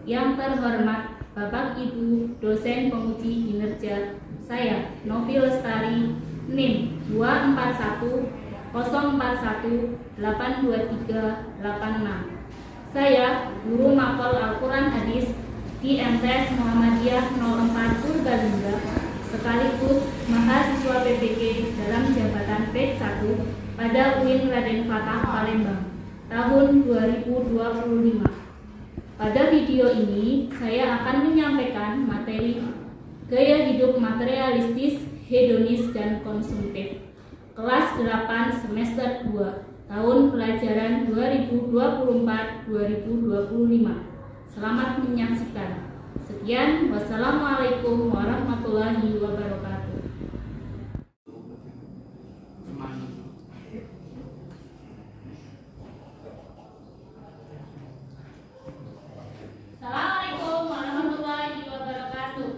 Yang terhormat Bapak Ibu dosen penguji kinerja, saya Novi Lestari, NIM 24104182386. Saya guru mapel Al-Quran Hadis di MTS Muhammadiyah 04 Purbalingga, sekaligus mahasiswa PPK dalam jabatan PED 1 pada UIN Raden Fatah Palembang tahun 2025. Pada video ini saya akan menyampaikan materi gaya hidup materialistis, hedonis, dan konsumtif kelas 8 semester 2 tahun pelajaran 2024-2025. Selamat menyaksikan. Sekian, wassalamualaikum warahmatullahi wabarakatuh. Assalamualaikum warahmatullahi wabarakatuh.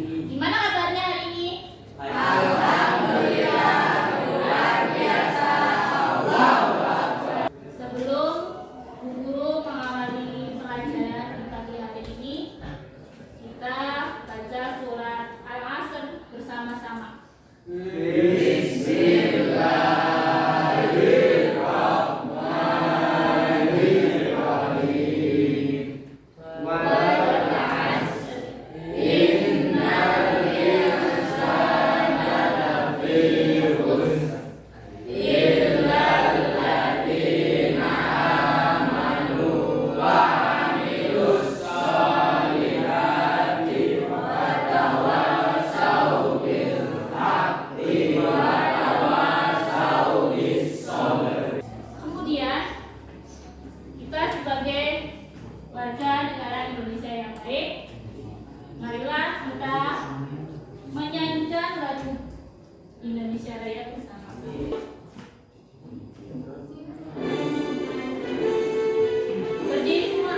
Gimana kabarnya hari ini? Alhamdulillah, luar biasa. Sebelum Bu Guru mengawali pelajaran di pagi hari ini, kita baca surat Al-Asr bersama-sama. Kemudian kita sebagai warga negara Indonesia yang baik, marilah kita menyanyikan lagu Indonesia Raya bersama-sama. Berdiri semua.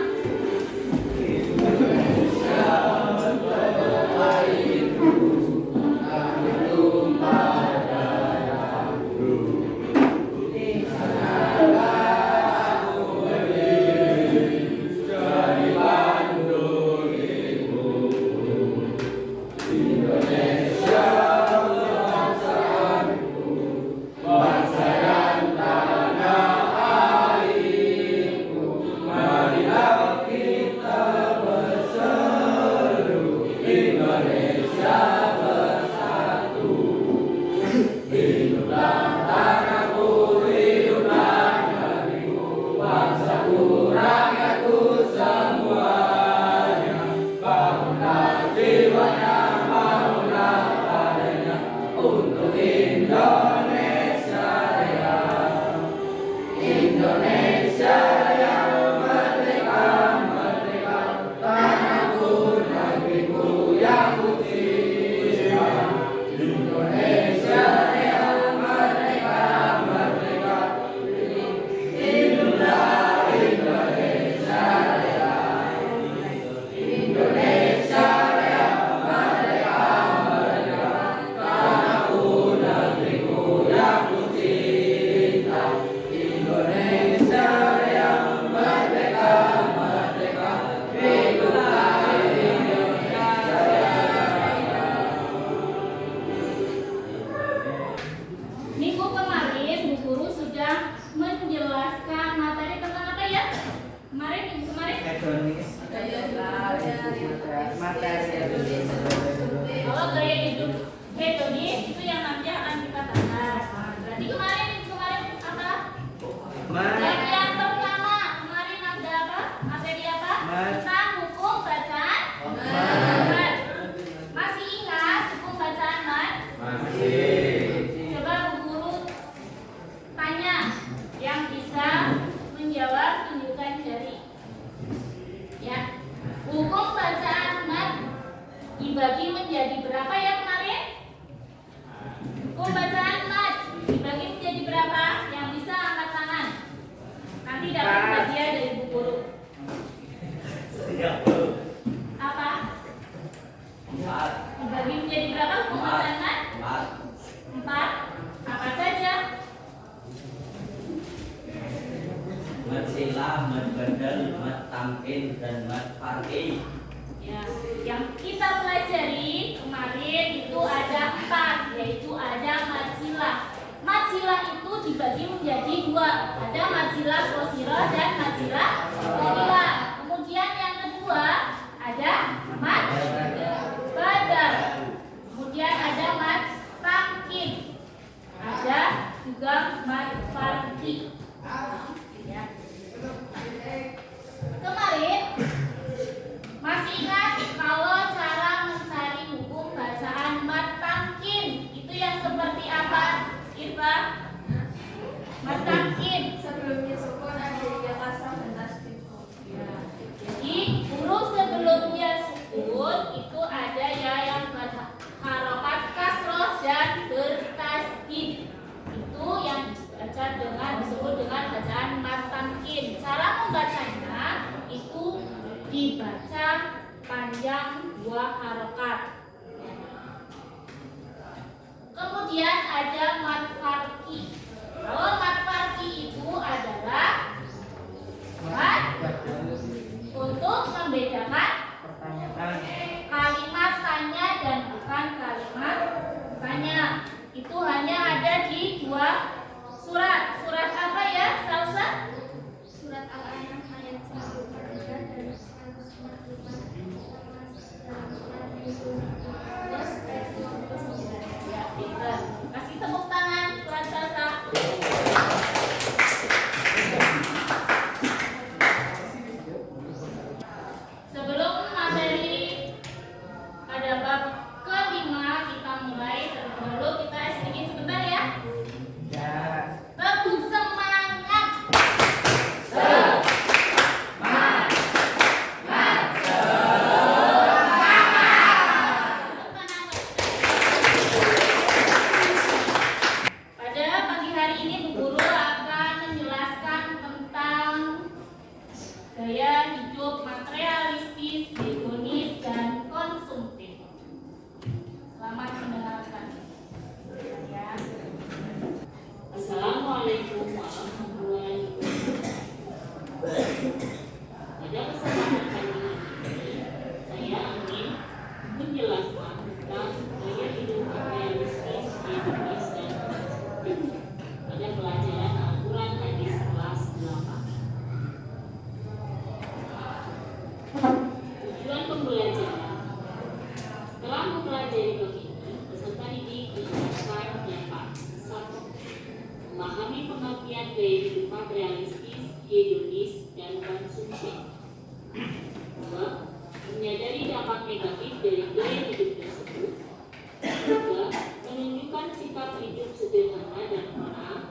Minggu kemarin Bu Guru sudah menjelaskan materi tentang apa ya? Minggu kemarin? Kalau gaya hidup hedonis itu yang nanti akan kita bahas. Berarti kemarin apa? Yang pertama kemarin ada apa? dibagi menjadi berapa ya kemarin? Buku bacaan mat dibagi menjadi berapa? Yang bisa angkat tangan. Nanti dapat hadiah dari Bu Guru. Apa? Dibagi menjadi berapa buku bacaan mat? 4. Apa saja? Mat sila, mat badal, mat tamkin, dan mat farki. Ya, yang kita pelajari kemarin itu ada 4, yaitu ada mat sila. Mat sila itu dibagi menjadi 2, ada mat sila qasira dan mat sila tawila. Kemudian yang kedua ada mat badal. Kemudian ada mat tamkin. Ada juga mat farki. Ya. Kemarin masih ingat kalau cara mencari hukum bacaan mat tamkin itu yang seperti apa, Irfa? Mat tamkin Sebelumnya sukun ada dia kasrah dan tasdid. jadi huruf sebelumnya sukun itu ada ya yang berharokat kasroh dan bertasdid. Itu yang dibaca dengan disebut dengan bacaan mat tamkin. Cara membacanya itu dibaca panjang 2 harokat. Kemudian ada mat farki. Kalau mat farki itu adalah mat untuk membedakan kalimat tanya dan bukan kalimat tanya. Itu hanya ada di 2 surat. Surat apa ya, Salsa? Surat Al-An'am ayat 93 dan 145. Ya, pintar. Kasih tepuk tangan buat Salsa. Sebelum materi pada bab kelima kita mulai, dulu kita sedikit sebentar ya. Tetap semangat. Pada pagi hari ini Bu Guru akan menjelaskan tentang gaya hidup materialistis, hedonis, dan konsumtif. Selamat mendengarkan. Ya. Assalamualaikum warahmatullahi wabarakatuh. Pada kesempatan kali ini, saya ingin menjelaskan tentang gaya hidup materialistis, hedonis, dan konsumtif pada pelajaran Al-Quran hadis kelas 8. Tujuan pembelajaran: setelah mempelajari bab ini, peserta didik diingatkan dapat 1. Memahami pengertian gaya hidup materialistis, hedonis, dan konsumtif. 2. Menyadari dampak negatif dari gaya hidup tersebut. 3. Menunjukkan sikap hidup sederhana dan qanaah.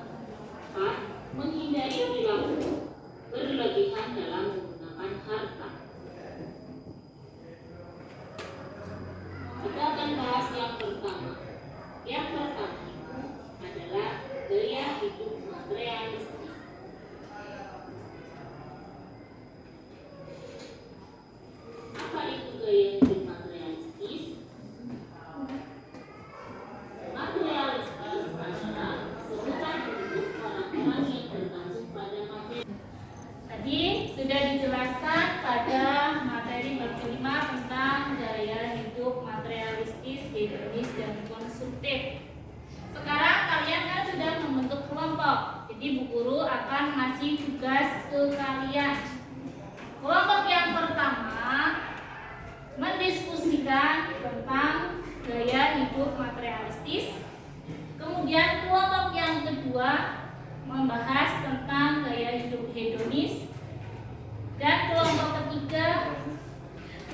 4. Menghindari perilaku berlebihan dalam menggunakan harta. Kita akan bahas yang pertama. Yang pertama itu adalah gaya hidup materialistis. Apa itu gaya hidup materialistis? Materialistis adalah sebutan untuk orang-orang yang bergantung pada materi. Tadi sudah dijelaskan pada materi bab kelima tentang gaya hidup materialistis, hedonis, dan konsumtif. Sekarang kalian kan sudah membentuk kelompok. Jadi Bu Guru akan ngasih tugas ke kalian. Kelompok yang pertama mendiskusikan tentang gaya hidup materialistis. Kemudian kelompok yang kedua membahas tentang gaya hidup hedonis. Dan kelompok ketiga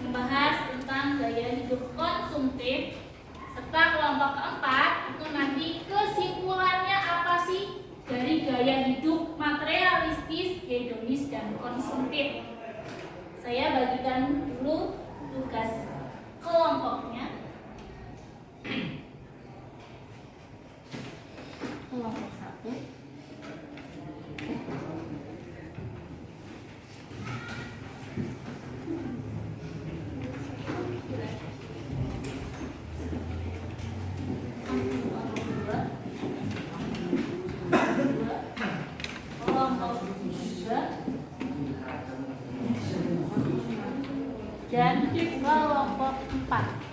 membahas tentang gaya hidup konsumtif. Serta kelompok keempat itu nanti kesimpulannya apa sih dari gaya hidup materialistis, hedonis, dan konsumtif. Saya bagikan dulu tugas kelompoknya. kelompok 4.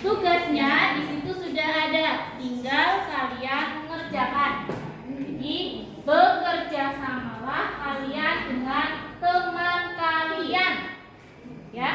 Tugasnya di situ sudah ada, tinggal kalian mengerjakan. Jadi bekerja samalah kalian dengan teman kalian, ya.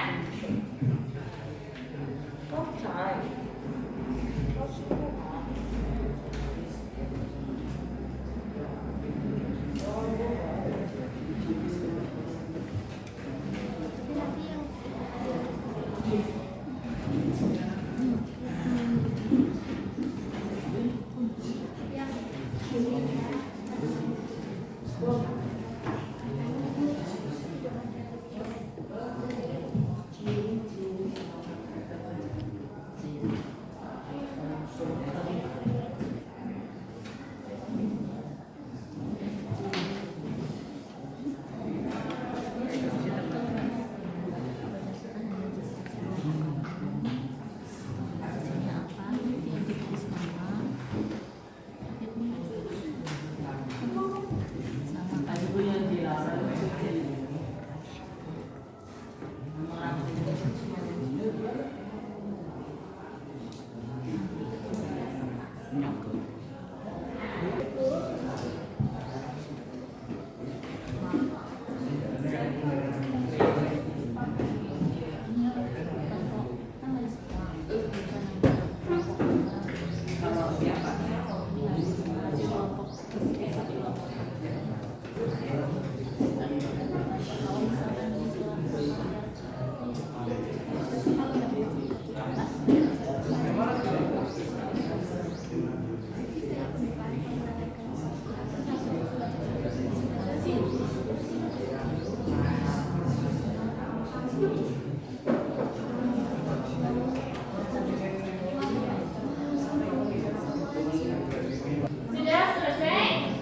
Sudah selesai?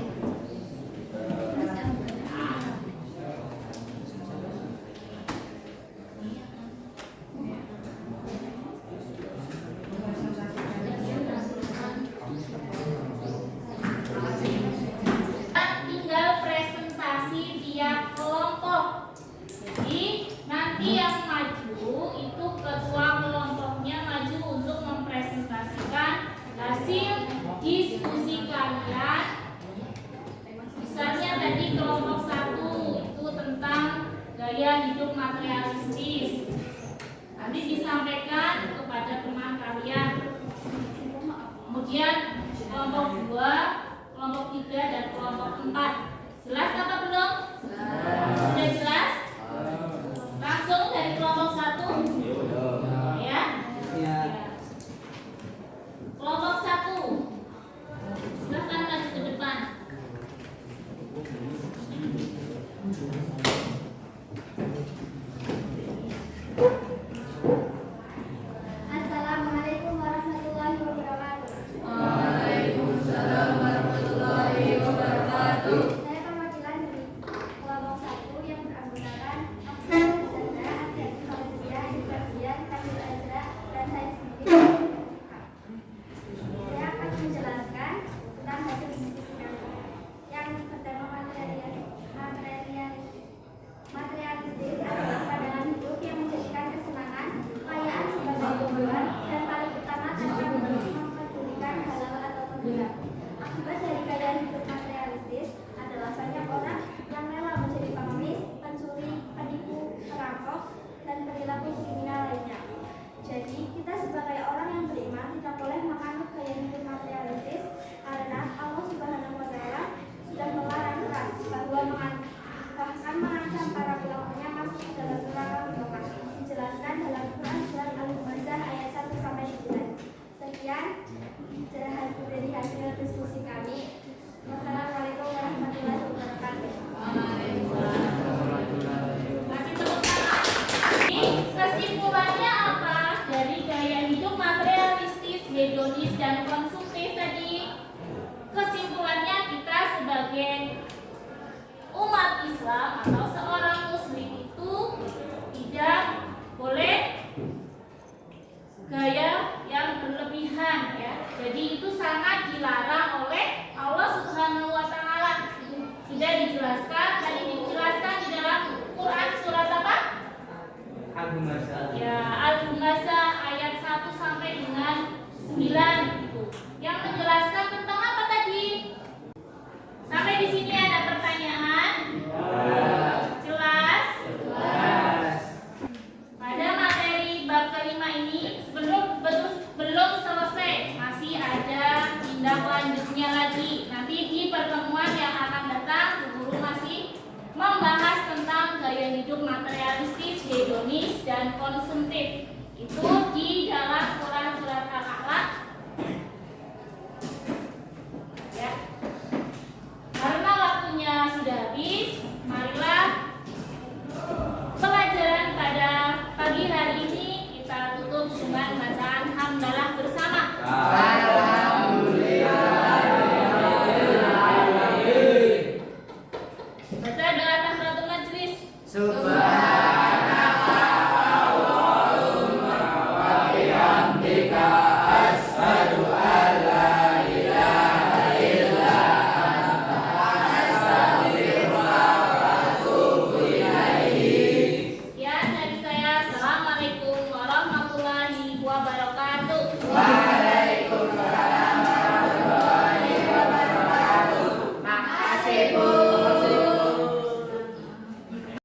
Tinggal presentasi tiap kelompok. Jadi nanti yang maju itu ketua kelompoknya maju untuk mempresentasikan hasil diskusi kalian. Misalnya tadi kelompok 1 itu tentang gaya hidup materialistis. Nanti disampaikan kepada teman kalian. Kemudian kelompok 2, kelompok 3 dan kelompok 4. Jelas apa belum? Sudah jelas? Langsung dari kelompok 1. Ya. Kelompok 1. Silahkan maju ke depan. Assalamualaikum warahmatullahi wabarakatuh. Waalaikumsalam warahmatullahi wabarakatuh. Saya perwakilan dari kelompok 1 yang beranggotakan Afgan, Zahra, Adik, Khalidiyah, Ibrahim, Kamil Azra, dan saya sendiri. Saya akan menjelaskan tentang hasil diskusi kami. Yang pertama, materialistis adalah pandangan hidup yang menjadikan kesenangan, kekayaan sebagai tujuan dan paling utama tanpa mempedulikan halal atau tidak. Akibat dari gaya hidup materialistis adalah banyak orang yang rela menjadi pengemis, pencuri, penipu, perampok, dan perilaku kriminal lainnya. Jadi, kita sebagai orang yang beriman tidak boleh menganut gaya hidup materialistis karena Allah Subhanahu wa Ta'ala sudah melarang keras bahwa bahkan mengancam para pelakunya masuk ke dalam neraka neraka. Dijelaskan dalam Quran surat Al-Humazah ayat 1 sampai 9. Sekian dari hasil diskusi kami. Wassalamualaikum warahmatullahi wabarakatuh. Kasih tepuk tangan. Ini kesimpulannya apa dari gaya hidup materialistis, hedonis dan konsumtif tadi? Kesimpulannya kita sebagai umat Islam atau seorang muslim itu tidak boleh gaya yang berlebihan, ya. Jadi itu sangat dilarang oleh Allah Subhanahu wa Ta'ala. Sudah dijelaskan, tadi dijelaskan di dalam Quran surat apa? Al-Humazah. Ya, Al-Humazah ayat 1 sampai dengan 9 gitu. Yang menjelaskan tentang apa tadi? Sampai di sini ada pertanyaan? Jelas? Pada materi bab kelima ini belum selesai, masih ada tindak lanjutnya lagi. Nanti di pertemuan yang akan datang, guru masih membahas tentang gaya hidup materialistis, hedonis, dan konsumtif. Itu